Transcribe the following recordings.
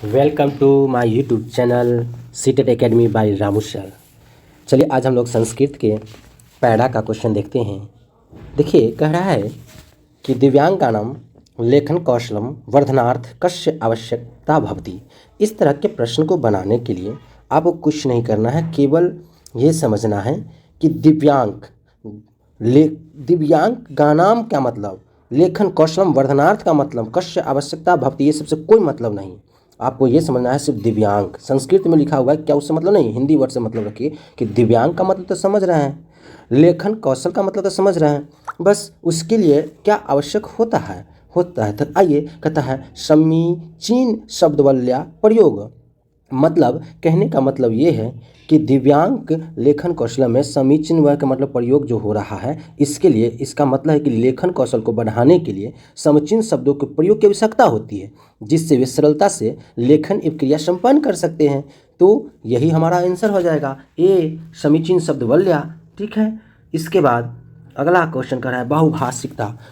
Welcome to my YouTube channel CTET academy by Ramu sir. चलिए आज हम लोग संस्कृत के पैरा का क्वेश्चन देखते हैं। देखिए कह रहा है कि दिव्यांगानां लेखन कौशलम वर्धनार्थ कस्य आवश्यकता भवति। इस तरह के प्रश्न को बनाने के लिए आपको कुछ नहीं करना है, केवल ये समझना है कि दिव्यांगानाम क्या मतलब, लेखन कौशलम वर्धनार्थ का मतलब, कस्य आवश्यकता भवति, ये सबसे कोई मतलब नहीं। आपको ये समझना है सिर्फ दिव्यांग संस्कृत में लिखा हुआ है, क्या उससे मतलब नहीं, हिंदी वर्ड से मतलब रखिए कि दिव्यांग का मतलब तो समझ रहे हैं, लेखन कौशल का मतलब तो समझ रहे हैं, बस उसके लिए क्या आवश्यक होता है तो आइए कहता है समीचीन शब्दवल्या प्रयोग। मतलब कहने का मतलब ये है कि दिव्यांग लेखन कौशल में समीचीन वर्ग का मतलब प्रयोग जो हो रहा है, इसके लिए इसका मतलब है कि लेखन कौशल को बढ़ाने के लिए समीचीन शब्दों के प्रयोग की आवश्यकता होती है, जिससे वे सरलता से लेखन एवं क्रिया संपन्न कर सकते हैं। तो यही हमारा आंसर हो जाएगा ए, समीचीन शब्दवल्या। ठीक है, इसके बाद अगला क्वेश्चन कर रहा है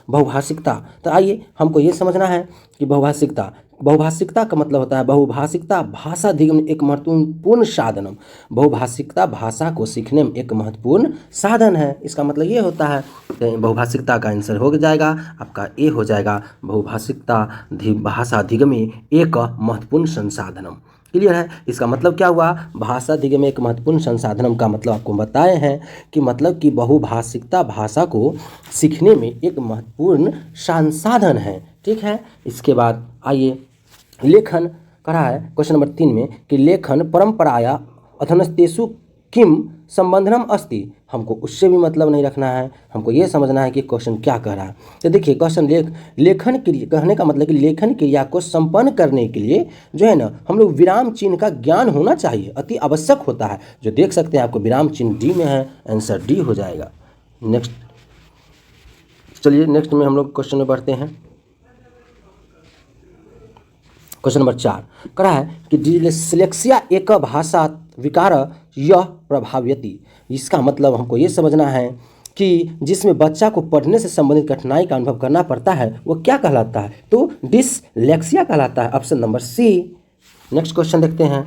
बहुभाषिकता। तो आइए हमको ये समझना है कि बहुभाषिकता का मतलब होता है बहुभाषिकता भाषा अधिगम एक महत्वपूर्ण साधनम। बहुभाषिकता भाषा को सीखने में एक महत्वपूर्ण साधन है, इसका मतलब ये होता है। तो बहुभाषिकता का आंसर हो जाएगा आपका ए हो जाएगा, बहुभाषिकता भाषा अधिगम एक महत्वपूर्ण संसाधनम। क्लियर है, इसका मतलब क्या हुआ, भाषा अधिगम एक महत्वपूर्ण संसाधनम का मतलब आपको बताए हैं कि मतलब कि बहुभाषिकता भाषा को सीखने में एक महत्वपूर्ण संसाधन है। ठीक है, इसके बाद आइए लेखन करा है क्वेश्चन नंबर 3 में कि लेखन परंपराया अधनस्तेषु किम संबंधनम अस्ति। हमको उससे भी मतलब नहीं रखना है, हमको ये समझना है कि क्वेश्चन क्या कह रहा है। तो देखिए क्वेश्चन लेखन क्रिया कहने का मतलब कि लेखन क्रिया को संपन्न करने के लिए जो है ना हम लोग विराम चिन्ह का ज्ञान होना चाहिए, अति आवश्यक होता है। जो देख सकते हैं आपको विराम चिन्ह डी में है, आंसर डी हो जाएगा। नेक्स्ट चलिए नेक्स्ट में हम लोग क्वेश्चन में बढ़ते हैं। क्वेश्चन नंबर 4 करा है कि डिस्लेक्सिया एक भाषा विकार यह प्रभाव्यति। इसका मतलब हमको ये समझना है कि जिसमें बच्चा को पढ़ने से संबंधित कठिनाई का अनुभव करना पड़ता है वो क्या कहलाता है, तो डिस्लेक्सिया कहलाता है, option number C. Next question देखते हैं।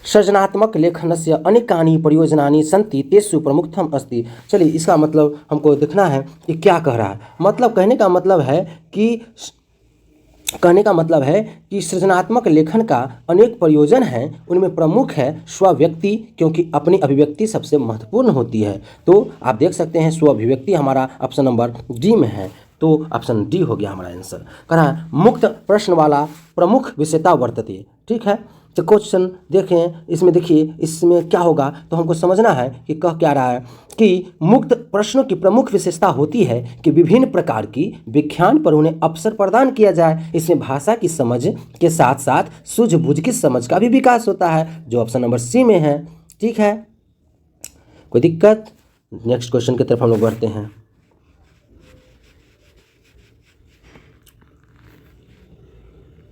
सृजनात्मक लेखनस्य अनेकानि प्रयोजनानि सन्ति तेषु प्रमुखतम अस्ति। चलिए इसका मतलब हमको देखना है कि क्या कह रहा है। मतलब कहने का मतलब है कि सृजनात्मक लेखन का अनेक प्रयोजन हैं, उनमें प्रमुख है स्वव्यक्ति, क्योंकि अपनी अभिव्यक्ति सबसे महत्वपूर्ण होती है। तो आप देख सकते हैं स्वअभिव्यक्ति हमारा ऑप्शन नंबर डी में है, तो ऑप्शन डी हो गया हमारा आंसर। कहा मुक्त प्रश्न वाला प्रमुख विषयता वर्तते। ठीक है, तो क्वेश्चन देखें, इसमें देखिए इसमें क्या होगा, तो हमको समझना है कि कह क्या रहा है कि मुक्त प्रश्नों की प्रमुख विशेषता होती है कि विभिन्न प्रकार की विज्ञान पर उन्हें अवसर प्रदान किया जाए। इसमें भाषा की समझ के साथ साथ सूझबूझ की समझ का भी विकास होता है, जो ऑप्शन नंबर सी में है। ठीक है, कोई दिक्कत? नेक्स्ट क्वेश्चन की तरफ हम लोग बढ़ते हैं।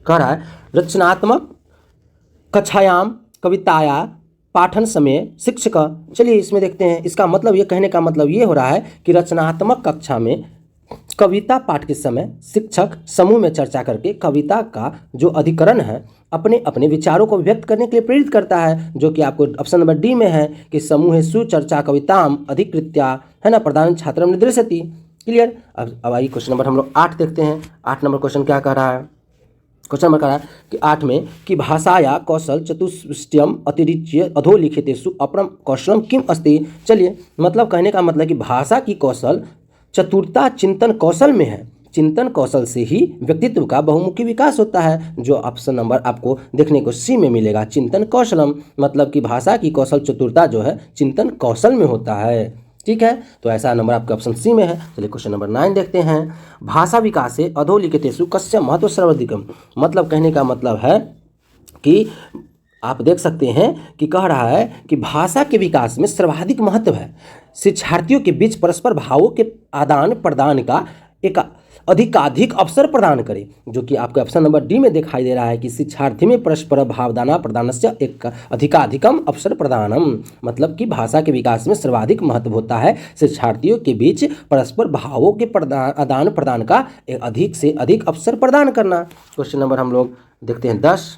कह रहा है रचनात्मक कक्षायाम कविताया पाठन समय शिक्षक। चलिए इसमें देखते हैं, इसका मतलब ये कहने का मतलब ये हो रहा है कि रचनात्मक कक्षा में कविता पाठ के समय शिक्षक समूह में चर्चा करके कविता का जो अधिकरण है अपने अपने विचारों को व्यक्त करने के लिए प्रेरित करता है, जो कि आपको ऑप्शन नंबर डी में है कि समूह सुचर्चा कविताम अधिकृत्या है ना प्रधान छात्र निर्देशति। क्लियर। अब आइए क्वेश्चन नंबर हम लोग 8 देखते हैं। 8 नंबर क्वेश्चन क्या कह रहा है। क्वेश्चन नंबर कह रहा है कि 8 में कि भाषाया कौशल चतुष्टयम अतिरिच्य अधोलिखितेषु अपरम कौशलम किम अस्ति। चलिए मतलब कहने का मतलब कि भाषा की कौशल चतुरता चिंतन कौशल में है, चिंतन कौशल से ही व्यक्तित्व का बहुमुखी विकास होता है, जो ऑप्शन नंबर आपको देखने को सी में मिलेगा, चिंतन कौशलम। मतलब कि भाषा की कौशल चतुरता जो है चिंतन कौशल में होता है। ठीक है, तो ऐसा नंबर आपके ऑप्शन सी में है। चलिए क्वेश्चन नंबर 9 देखते हैं। भाषा विकास से अधोलिखितेषु कस्य महत्व सर्वाधिकम। मतलब कहने का मतलब है कि आप देख सकते हैं कि कह रहा है कि भाषा के विकास में सर्वाधिक महत्व है शिक्षार्थियों के बीच परस्पर भावों के आदान प्रदान का एक अधिकाधिक अवसर प्रदान करे, जो कि आपके ऑप्शन नंबर डी में दिखाई दे रहा है कि शिक्षार्थी में परस्पर भावदाना प्रदानस्य एक अधिकाधिकम अवसर प्रदानम। मतलब कि भाषा के विकास में सर्वाधिक महत्व होता है शिक्षार्थियों के बीच परस्पर भावों के आदान प्रदान का एक अधिक से अधिक अवसर प्रदान करना। क्वेश्चन नंबर हम लोग देखते हैं 10।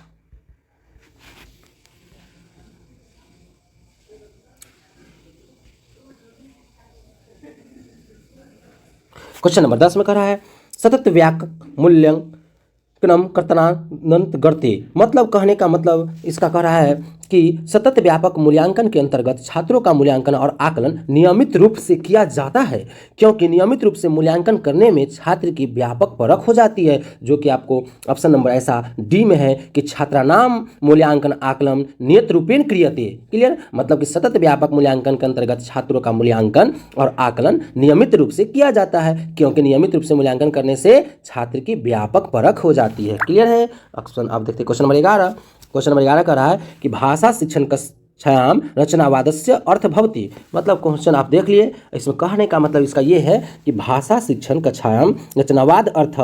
क्वेश्चन नंबर 10 में कह रहा है सतत व्यापक मूल्यांकनम कर्तनानंत गढ़ते, मतलब कहने का मतलब इसका कह रहा है कि सतत व्यापक मूल्यांकन के अंतर्गत छात्रों का मूल्यांकन और आकलन नियमित रूप से किया जाता है, क्योंकि नियमित रूप से मूल्यांकन करने में छात्र की व्यापक परख हो जाती है, जो कि आपको ऑप्शन नंबर ऐसा डी में है कि छात्रानाम मूल्यांकन आकलन नियत रूपेण क्रियते। क्लियर, मतलब कि सतत व्यापक मूल्यांकन के अंतर्गत छात्रों का मूल्यांकन और आकलन नियमित रूप से किया जाता है, क्योंकि नियमित रूप से मूल्यांकन करने से छात्र की व्यापक परख हो जाती है। क्लियर है। ऑप्शन आप देखते हैं क्वेश्चन नंबर 11। क्वेश्चन नंबर 11 कह रहा है कि भाषा शिक्षण कक्षायाम रचनावादस्य अर्थ भवति, मतलब क्वेश्चन आप देख लिए, इसमें कहने का मतलब इसका ये है कि भाषा शिक्षण कक्षायाम रचनावाद अर्थ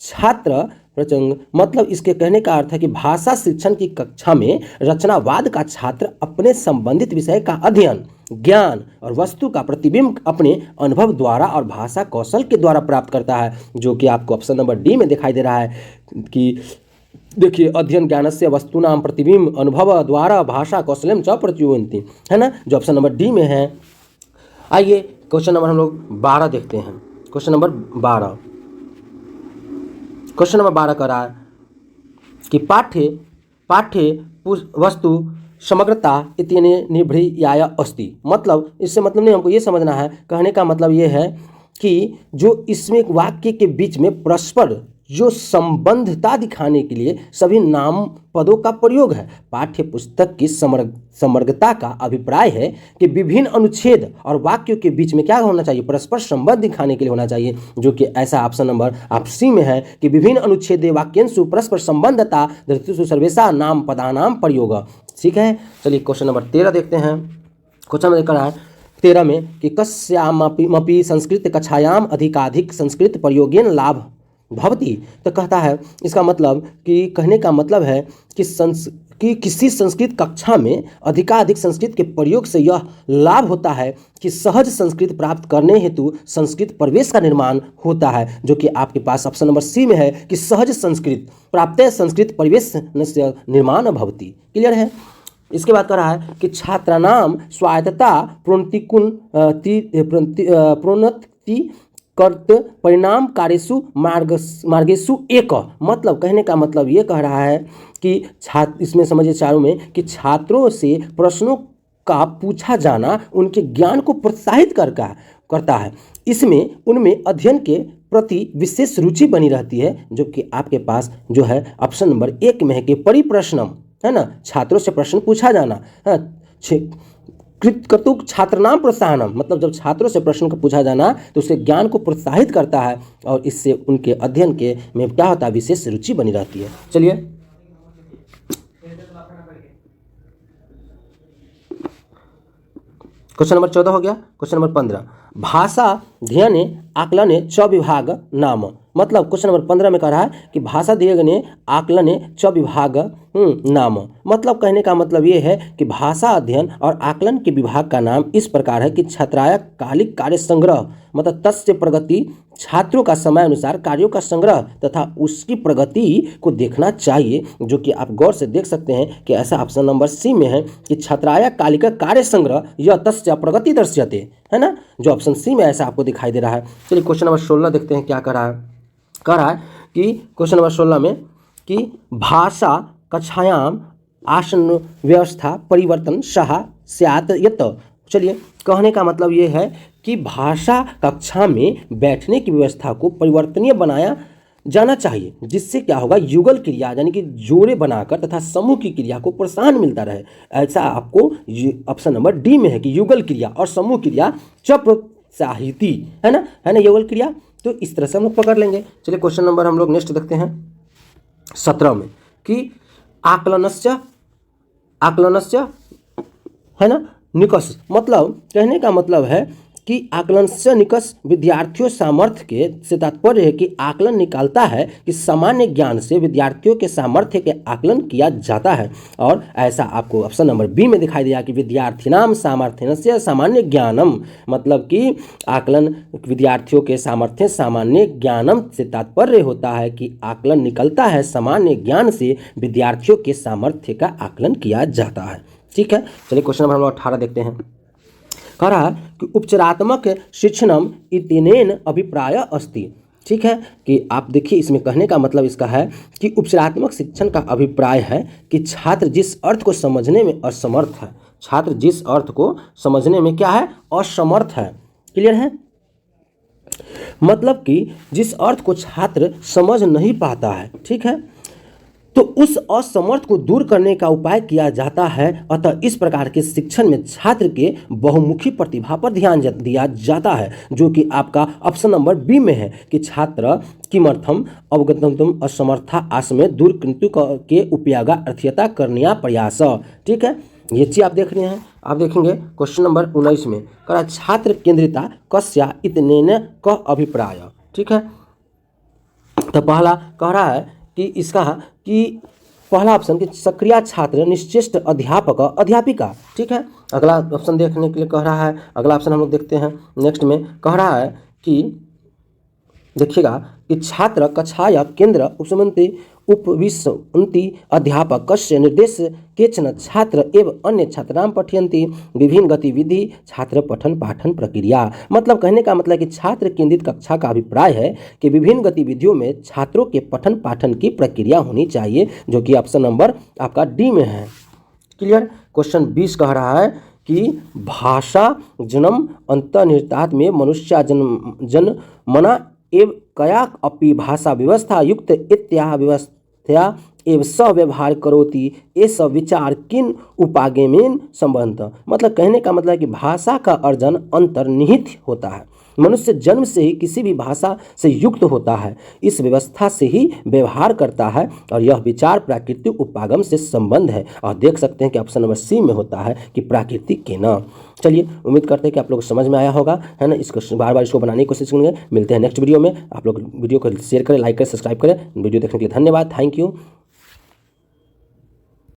छात्र प्रसंग, मतलब इसके कहने का अर्थ है कि भाषा शिक्षण की कक्षा में रचनावाद का छात्र अपने संबंधित विषय का अध्ययन, ज्ञान और वस्तु का प्रतिबिंब अपने अनुभव द्वारा और भाषा कौशल के द्वारा प्राप्त करता है, जो कि आपको ऑप्शन नंबर डी में दिखाई दे रहा है कि देखिए अध्ययन ज्ञानस्य वस्तूनाम प्रतिबिंब अनुभव द्वारा भाषा कौशलम च प्रत्युवन्ति, है ना, जो ऑप्शन नंबर डी में है। आइए क्वेश्चन नंबर हम लोग 12 देखते हैं। क्वेश्चन नंबर 12 कह रहा है कि पाठ्य वस्तु समग्रता इतने निभृयाय अस्ति, मतलब इससे मतलब नहीं, हमको ये समझना है, कहने का मतलब ये है कि जो इसमें वाक्य के बीच में परस्पर जो संबंधता दिखाने के लिए सभी नाम पदों का प्रयोग है। पाठ्य पुस्तक की समग्रता का अभिप्राय है कि विभिन्न अनुच्छेद और वाक्यों के बीच में क्या होना चाहिए, परस्पर संबंध दिखाने के लिए होना चाहिए, जो कि ऐसा ऑप्शन नंबर आप सी में है कि विभिन्न अनुच्छेद वाक्यांशु परस्पर संबंधता धृतिषु सर्वेशा नाम पदानाम प्रयोग। ठीक है, चलिए क्वेश्चन नंबर 13 देखते हैं। क्वेश्चन नंबर कह रहा है 13 में कि कस्यामपि संस्कृत कक्षायाम अधिकाधिक संस्कृत प्रयोगेन लाभ भवति, तो कहता है इसका मतलब कि कहने का मतलब है कि किसी संस्कृत कक्षा में अधिकाधिक संस्कृत के प्रयोग से यह लाभ होता है कि सहज संस्कृत प्राप्त करने हेतु संस्कृत प्रवेश का निर्माण होता है, जो कि आपके पास ऑप्शन नंबर सी में है कि सहज संस्कृत प्राप्त संस्कृत प्रवेश निर्माण भवति। क्लियर है। इसके बाद कह रहा है कि छात्रानाम स्वायत्तता प्रोन्नति कर्त परिणाम कार्यसु मार्गेसु एक, मतलब कहने का मतलब ये कह रहा है कि इसमें समझिए चारों में कि छात्रों से प्रश्नों का पूछा जाना उनके ज्ञान को प्रोत्साहित करता है, इसमें उनमें अध्ययन के प्रति विशेष रुचि बनी रहती है, जो कि आपके पास जो है ऑप्शन नंबर 1 में है कि परिप्रश्नम, है ना, छात्रों से प्रश्न पूछा जाना, कृतकर्तुक छात्रनाम प्रोत्साहनम, मतलब जब छात्रों से प्रश्न को पूछा जाना तो उससे ज्ञान को प्रोत्साहित करता है और इससे उनके अध्ययन के में क्या होता है, विशेष रुचि बनी रहती है। चलिए क्वेश्चन नंबर 14 हो गया। क्वेश्चन नंबर 15 भाषा अध्ययने आकलने च विभाग नाम, मतलब क्वेश्चन नंबर 15 में कह रहा है कि भाषा अध्ययने आकलने च विभाग नाम, मतलब कहने का मतलब ये है कि भाषा अध्ययन और आकलन के विभाग का नाम इस प्रकार है कि छात्राय कालिक कार्य संग्रह, मतलब तस्य प्रगति, छात्रों का समय अनुसार कार्यों का संग्रह तथा उसकी प्रगति को देखना चाहिए, जो कि आप गौर से देख सकते हैं कि ऐसा ऑप्शन नंबर सी में है कि छात्राय कालिक कार्य संग्रह यह तस्य प्रगति दर्श्यते, है ना, जो ऑप्शन सी में ऐसा आपको दिखाई दे रहा है। चलिए क्वेश्चन नंबर 16 देखते हैं क्या कर रहा है। कह रहा है कि क्वेश्चन नंबर 16 में कि भाषा कक्षायाम आसन व्यवस्था परिवर्तन सहा स्यात् यत्, चलिए कहने का मतलब ये है कि भाषा कक्षा में बैठने की व्यवस्था को परिवर्तनीय बनाया जाना चाहिए, जिससे क्या होगा, युगल क्रिया यानी कि जोड़े बनाकर तथा समूह की क्रिया को प्रोत्साहन मिलता रहे। ऐसा आपको ऑप्शन नंबर डी में है कि युगल क्रिया और समूह क्रिया च प्रोत्साहिती, है ना युगल क्रिया, तो इस तरह से हम लोग पकड़ लेंगे। चलिए क्वेश्चन नंबर हम लोग नेक्स्ट देखते हैं 17 में कि आकलनस्य है ना निकष, मतलब कहने का मतलब है कि आकलन से निकष विद्यार्थियों सामर्थ्य के से तात्पर्य है कि आकलन निकालता है कि सामान्य ज्ञान से विद्यार्थियों के सामर्थ्य के आकलन किया जाता है, और ऐसा आपको ऑप्शन नंबर बी में दिखाई दिया कि विद्यार्थिनाम सामर्थ्यस्य सामान्य ज्ञानम, मतलब कि आकलन विद्यार्थियों के सामर्थ्य सामान्य ज्ञानम से तात्पर्य होता है कि आकलन निकलता है सामान्य ज्ञान से विद्यार्थियों के सामर्थ्य का आकलन किया जाता है। ठीक है, चलिए क्वेश्चन नंबर हम लोग 18 देखते हैं कह रहा है कि उपचारात्मक शिक्षणम इत्यनेन अभिप्राय अस्ति। ठीक है, कि आप देखिए इसमें कहने का मतलब इसका है कि उपचारात्मक शिक्षण का अभिप्राय है कि छात्र जिस अर्थ को समझने में असमर्थ है, छात्र जिस अर्थ को समझने में क्या है, असमर्थ है। क्लियर है? मतलब कि जिस अर्थ को छात्र समझ नहीं पाता है, ठीक है, तो उस असमर्थ को दूर करने का उपाय किया जाता है। अतः इस प्रकार के शिक्षण में छात्र के बहुमुखी प्रतिभा पर ध्यान दिया जाता है, जो कि आपका ऑप्शन नंबर बी में है कि छात्र किमर्थम अवगतम असमर्था आसमे दूर किंतु के उपयागा अर्थ्यता करनिया प्रयास। ठीक है, ये चीज आप देख रहे हैं। आप देखेंगे क्वेश्चन नंबर 19 में कह रहा छात्र केंद्रिता कस्या इतनेन क अभिप्राय। ठीक है, तो पहला कह रहा है कि इसका कि पहला ऑप्शन कि सक्रिय छात्र निश्चिष्ट अध्यापक अध्यापिका। ठीक है, अगला ऑप्शन देखने के लिए कह रहा है, अगला ऑप्शन हम लोग देखते हैं नेक्स्ट में। कह रहा है कि देखिएगा कि छात्र कक्षाया केंद्र उपसमन्ति उपविशन्ति अध्यापकस्य निर्देश केचन छात्र एवं अन्य छात्रां पठयन्ति विभिन्न गतिविधि छात्र पठन पाठन प्रक्रिया। मतलब कहने का मतलब कि छात्र केंद्रित कक्षा का अभिप्राय है कि विभिन्न गतिविधियों में छात्रों के पठन पाठन की प्रक्रिया होनी चाहिए, जो कि ऑप्शन नंबर आपका डी में है। क्लियर? क्वेश्चन 20 कह रहा है कि भाषा जन्म अंतर्निहितात् में मनुष्य जन्मना एव कया अपि भाषा व्यवस्था युक्त इत्याह व्यवस्था एव सव्यवहार करोति एस विचार किन उपागमेन संबंध। मतलब कहने का मतलब कि भाषा का अर्जन अंतर्निहित होता है, मनुष्य जन्म से ही किसी भी भाषा से युक्त होता है, इस व्यवस्था से ही व्यवहार करता है और यह विचार प्राकृतिक उपागम से संबंध है। और देख सकते हैं कि ऑप्शन नंबर सी में होता है कि प्राकृतिक के न। चलिए, उम्मीद करते हैं कि आप लोग को समझ में आया होगा, है ना। इसको बार बार इसको बनाने की कोशिश करेंगे। मिलते हैं नेक्स्ट वीडियो में। आप लोग वीडियो को शेयर करें, लाइक करें, सब्सक्राइब करें। वीडियो देखने के लिए धन्यवाद। Thank you.